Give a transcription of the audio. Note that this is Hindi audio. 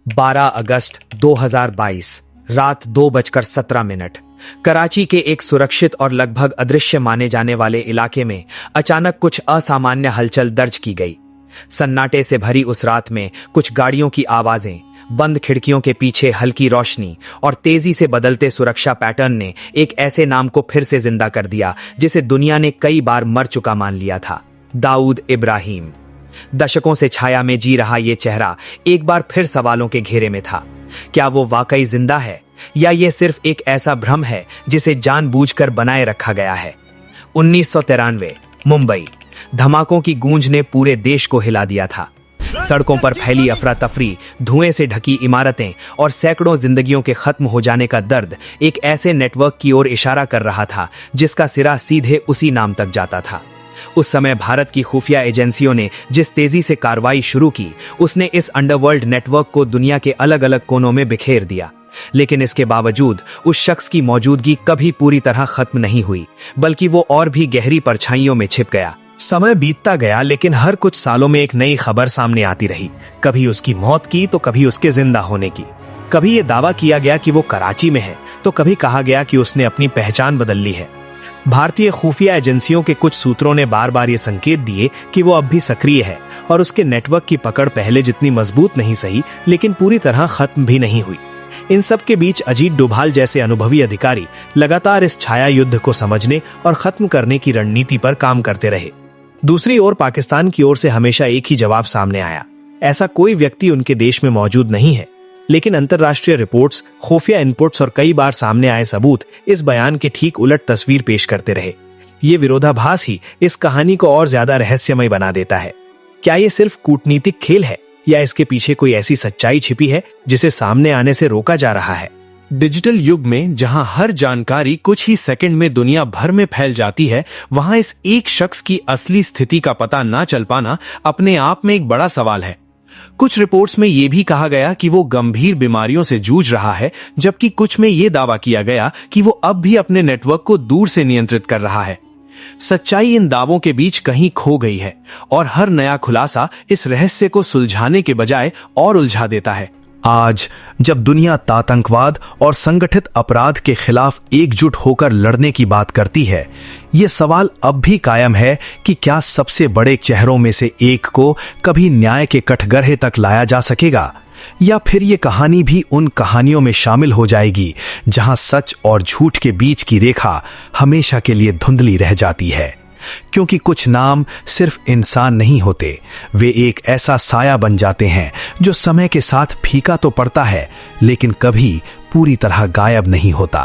12 अगस्त 2022 रात 2:17 कराची के एक सुरक्षित और लगभग अदृश्य माने जाने वाले इलाके में अचानक कुछ असामान्य हलचल दर्ज की गई। सन्नाटे से भरी उस रात में कुछ गाड़ियों की आवाजें, बंद खिड़कियों के पीछे हल्की रोशनी और तेजी से बदलते सुरक्षा पैटर्न ने एक ऐसे नाम को फिर से जिंदा कर दिया जिसे दुनिया ने कई बार मर चुका मान लिया था। दाऊद इब्राहिम। दशकों से छाया में जी रहा ये चेहरा एक बार फिर सवालों के घेरे में था। क्या वो वाकई जिंदा है या ये सिर्फ एक ऐसा भ्रम है जिसे जानबूझकर बनाए रखा गया है? 1993 मुंबई। धमाकों की गूंज ने पूरे देश को हिला दिया था। सड़कों पर फैली अफरा तफरी, धुएं से ढकी इमारतें और सैकड़ों जिंदगियों के खत्म हो जाने का दर्द एक ऐसे नेटवर्क की ओर इशारा कर रहा था जिसका सिरा सीधे उसी नाम तक जाता था। उस समय भारत की खुफिया एजेंसियों ने जिस तेजी से कार्रवाई शुरू की, उसने इस अंडरवर्ल्ड नेटवर्क को दुनिया के अलग अलग कोनों में बिखेर दिया। लेकिन इसके बावजूद उस शख्स की मौजूदगी कभी पूरी तरह खत्म नहीं हुई, बल्कि वो और भी गहरी परछाइयों में छिप गया। समय बीतता गया, लेकिन हर कुछ सालों में एक नई खबर सामने आती रही। कभी उसकी मौत की तो कभी उसके जिंदा होने की। कभी ये दावा किया गया कि वो कराची में है तो कभी कहा गया कि उसने अपनी पहचान बदल ली है। भारतीय खुफिया एजेंसियों के कुछ सूत्रों ने बार बार ये संकेत दिए कि वो अब भी सक्रिय है और उसके नेटवर्क की पकड़ पहले जितनी मजबूत नहीं सही, लेकिन पूरी तरह खत्म भी नहीं हुई। इन सब के बीच अजीत डोभाल जैसे अनुभवी अधिकारी लगातार इस छाया युद्ध को समझने और खत्म करने की रणनीति पर काम करते रहे। दूसरी ओर पाकिस्तान की ओर से हमेशा एक ही जवाब सामने आया, ऐसा कोई व्यक्ति उनके देश में मौजूद नहीं है। लेकिन अंतर्राष्ट्रीय रिपोर्ट्स, खुफिया इनपुट्स और कई बार सामने आए सबूत इस बयान के ठीक उलट तस्वीर पेश करते रहे। ये विरोधाभास ही इस कहानी को और ज्यादा रहस्यमय बना देता है। क्या ये सिर्फ कूटनीतिक खेल है या इसके पीछे कोई ऐसी सच्चाई छिपी है जिसे सामने आने से रोका जा रहा है? डिजिटल युग में जहां हर जानकारी कुछ ही सेकंड में दुनिया भर में फैल जाती है, वहां इस एक शख्स की असली स्थिति का पता ना चल पाना अपने आप में एक बड़ा सवाल है। कुछ रिपोर्ट्स में यह भी कहा गया कि वो गंभीर बीमारियों से जूझ रहा है, जबकि कुछ में यह दावा किया गया कि वो अब भी अपने नेटवर्क को दूर से नियंत्रित कर रहा है। सच्चाई इन दावों के बीच कहीं खो गई है और हर नया खुलासा इस रहस्य को सुलझाने के बजाय और उलझा देता है। आज जब दुनिया आतंकवाद और संगठित अपराध के खिलाफ एकजुट होकर लड़ने की बात करती है, ये सवाल अब भी कायम है कि क्या सबसे बड़े चेहरों में से एक को कभी न्याय के कठघरे तक लाया जा सकेगा, या फिर ये कहानी भी उन कहानियों में शामिल हो जाएगी जहां सच और झूठ के बीच की रेखा हमेशा के लिए धुंधली रह जाती है। क्योंकि कुछ नाम सिर्फ इंसान नहीं होते, वे एक ऐसा साया बन जाते हैं जो समय के साथ फीका तो पड़ता है, लेकिन कभी पूरी तरह गायब नहीं होता।